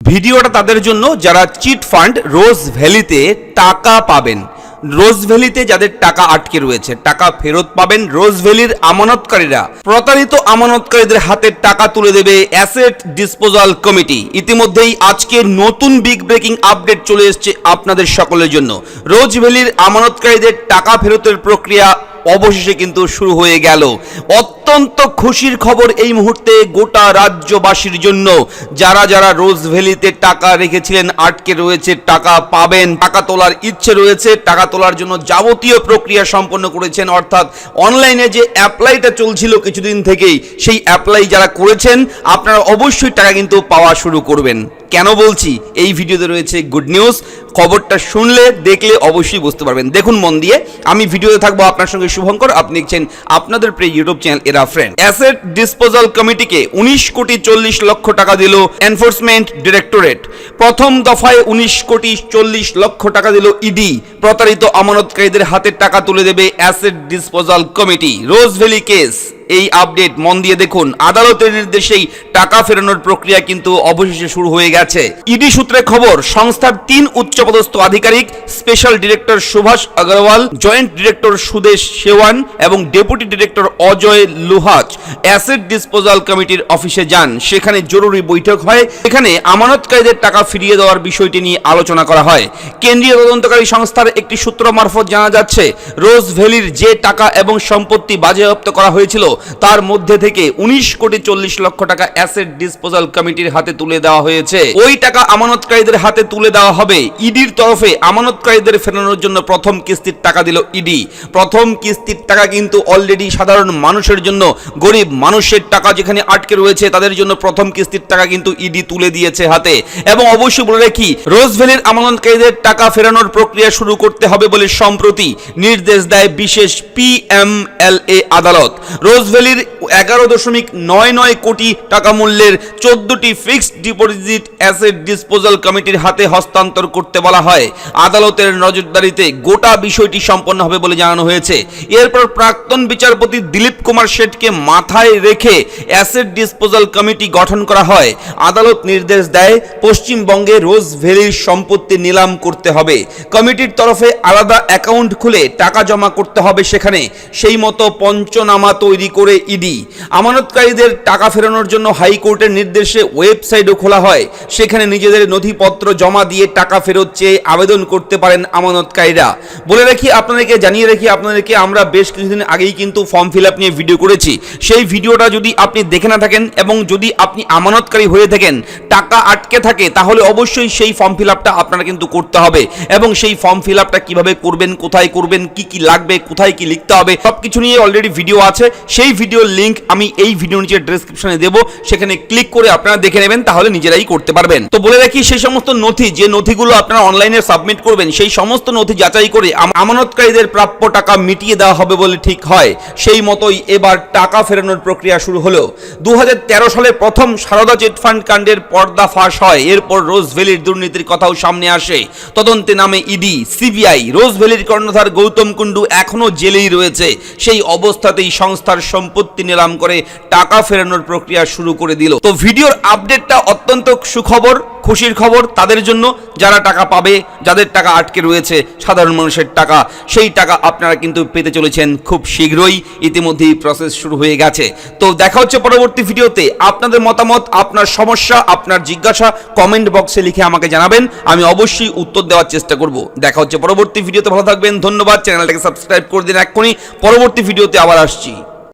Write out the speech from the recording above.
ভিডিওটা তাদের জন্য যারা চিট ফান্ড রোজ ভ্যালিতে টাকা পাবেন। রোজ ভ্যালিতে যাদের টাকা আটকে রয়েছে, টাকা ফেরত পাবেন। রোজ ভ্যালির আমানতকারীরা প্রতারিত আমানতকারীদের হাতে টাকা তুলে দেবে অ্যাসেট ডিসপোজাল কমিটি। ইতিমধ্যেই আজকে নতুন বিগ ব্রেকিং আপডেট চলে এসেছে আপনাদের সকলের জন্য। রোজ ভ্যালির আমানতকারীদের টাকা ফেরতের প্রক্রিয়া অবশেষে কিন্তু শুরু হয়ে গেল। অত্যন্ত খুশির খবর এই মুহূর্তে গোটা রাজ্যবাসীর জন্য। যারা যারা রোজ ভ্যালিতে টাকা রেখেছিলেন, আটকে রয়েছে, টাকা পাবেন, টাকা তোলার ইচ্ছে রয়েছে, টাকা তোলার জন্য যাবতীয় প্রক্রিয়া সম্পন্ন করেছেন, অর্থাৎ অনলাইনে যে অ্যাপ্লাইটা চলছিল কিছুদিন থেকেই, সেই অ্যাপ্লাই যারা করেছেন আপনারা অবশ্যই টাকা কিন্তু পাওয়া শুরু করবেন। কেন বলছি? এই ভিডিওতে রয়েছে গুড নিউজ। খবরটা শুনলে দেখলে অবশ্যই বুঝতে পারবেন। দেখুন মন দিয়ে, আমি ভিডিওতে থাকবো আপনার সঙ্গে শুভঙ্কর। আপনি দেখছেন আপনাদের প্রিয় ইউটিউব চ্যানেল এরা ফ্রেন্ড। অ্যাসেট ডিসপোজাল কমিটিকে 19,40,00,000 টাকা দিল এনফোর্সমেন্ট ডিরেক্টরেট। প্রথম দফায় 19,40,00,000 টাকা দিল ইডি। প্রতারিত আমানতকারীদের হাতে টাকা তুলে দেবে অ্যাসেট ডিসপোজাল কমিটি। রোজ ভ্যালি কেস, এই আপডেট মন দিয়ে দেখুন। আদালতের নির্দেশেই টাকা ফেরানোর প্রক্রিয়া কিন্তু অবশেষে শুরু হয়ে গেছে। ইডি সূত্রে খবর, সংস্থার 3 উচ্চপদস্থ আধিকারিক, special director Subhash Agarwal, joint director Sudesh Sewan এবং deputy director Ajay Luhach asset disposal কমিটির অফিসে যান। সেখানে জরুরি বৈঠক হয়। এখানে আমানতকারীদের টাকা ফিরিয়ে দেওয়ার বিষয়টি নিয়ে আলোচনা করা হয়। কেন্দ্রীয় তদন্তকারী সংস্থার একটি সূত্র মারফত জানা যাচ্ছে, রোজ ভ্যালির যে টাকা এবং সম্পত্তি বাজেয়াপ্ত করা হয়েছিল তার মধ্যে থেকে 19,40,00,000 টাকা অ্যাসেট ডিসপোজাল কমিটির হাতে তুলে দেওয়া হয়েছে। ওই টাকা আমানতকারীদের হাতে তুলে দেওয়া হবে। ইডির তরফে আমানতকারীদের ফেরানোর জন্য প্রথম কিস্তির টাকা দিল ইডি। প্রথম কিস্তির টাকা কিন্তু অলরেডি সাধারণ মানুষের জন্য, গরিব মানুষের টাকা যেখানে আটকে রয়েছে তাদের জন্য প্রথম কিস্তির টাকা কিন্তু ইডি তুলে দিয়েছে হাতে। এবং অবশ্যই বলে রাখি, রোজ ভ্যালির আমানতকারীদের টাকা ফেরানোর প্রক্রিয়া শুরু করতে হবে বলে সম্প্রতি নির্দেশ দেয় বিশেষ পিএমএলএ আদালত। রোজ ভ্যালির 11.99 কোটি টাকা মূল্যের 14টি ফিক্সড ডিপোজিট অ্যাসেট ডিসপোজাল কমিটির হাতে হস্তান্তর করতে বলা হয়। আদালতের নজরদারিতে গোটা বিষয়টি সম্পন্ন হবে বলে জানানো হয়েছে। এরপর প্রাক্তন বিচারপতি দিলীপ কুমার শেঠকে মাথায় রেখে অ্যাসেট ডিসপোজাল কমিটি গঠন করা হয়। আদালত নির্দেশ দেয়, পশ্চিমবঙ্গে রোজ ভ্যালির সম্পত্তি নিলাম করতে হবে। কমিটির তরফে আলাদা অ্যাকাউন্ট খুলে টাকা জমা করতে হবে সেখানে। সেই মতো পঞ্চনামা তৈরি করে ইডি। আমানতকারীদের টাকা ফেরানোর জন্য হাইকোর্টের নির্দেশে ওয়েবসাইটও খোলা হয়। সেখানে নিজেদের নথিপত্র জমা দিয়ে টাকা ফেরত চেয়ে আবেদন করতে পারেন আমানতকারীরা। বলে রাখি আপনাদেরকে, জানিয়ে রাখি আপনাদেরকে, আমরা বেশ কিছুদিন আগেই কিন্তু ফর্ম ফিল আপ নিয়ে ভিডিও করেছি। সেই ভিডিওটা যদি আপনি দেখে না থাকেন এবং যদি আপনি আমানতকারী হয়ে থাকেন, টাকা আটকে থাকে, তাহলে অবশ্যই সেই ফর্ম ফিল আপটা আপনারা কিন্তু করতে হবে। এবং সেই ফর্ম ফিল আপটা কিভাবে করবেন, কোথায় করবেন, কি কি লাগবে, কোথায় কি লিখতে হবে, সবকিছু নিয়ে অলরেডি ভিডিও আছে। সেই ভিডিওর লিংক আমি এই ভিডিও নিচে ডেসক্রিপশনে দেব, সেখানে ক্লিক করে আপনারা দেখে নেবেন, তাহলে নিজেরাই করতে পারবেন। তো বলে রাখি, সেই সমস্ত নথি, যে নথিগুলো আপনারা অনলাইনে সাবমিট করবেন, সেই সমস্ত নথি যাচাই করে আমানতকারীদের প্রাপ্য টাকা মিটিয়ে দেওয়া হবে বলে ঠিক হয়। সেই মতোই এবার টাকা ফেরানোর প্রক্রিয়া শুরু হলো। 2013 সালে প্রথম সারদা চিটফান্ড কাণ্ডের পর্দা ফাঁস হয়। এরপর রোজ ভ্যালির দুর্নীতির কথাও সামনে আসে। তদন্তে নামে ইডি, সিবিআই। রোজ ভ্যালির কর্ণধার গৌতম কুণ্ডু এখনো জেলেই রয়েছে। সেই অবস্থাতেই সংস্থার সম্পত্তি নিলাম করে টাকা ফেরানোর প্রক্রিয়া শুরু করে দিল। তো ভিডিওর আপডেটটা অত্যন্ত সুখবর, খুশির খবর তাদের জন্য যারা টাকা পাবে, যাদের টাকা আটকে রয়েছে, সাধারণ মানুষের টাকা, সেই টাকা আপনারা কিন্তু পেতে চলেছেন খুব শীঘ্রই। ইতিমধ্যেই প্রসেস শুরু হয়ে গেছে। তো দেখা হচ্ছে পরবর্তী ভিডিওতে। আপনাদের মতামত, আপনার সমস্যা, আপনার জিজ্ঞাসা কমেন্ট বক্সে লিখে আমাকে জানাবেন। আমি অবশ্যই উত্তর দেওয়ার চেষ্টা করব। দেখা হচ্ছে পরবর্তী ভিডিওতে। ভালো থাকবেন, ধন্যবাদ। চ্যানেলটাকে সাবস্ক্রাইব করে দিন এক্ষুনি। পরবর্তী ভিডিওতে আবার আসছি।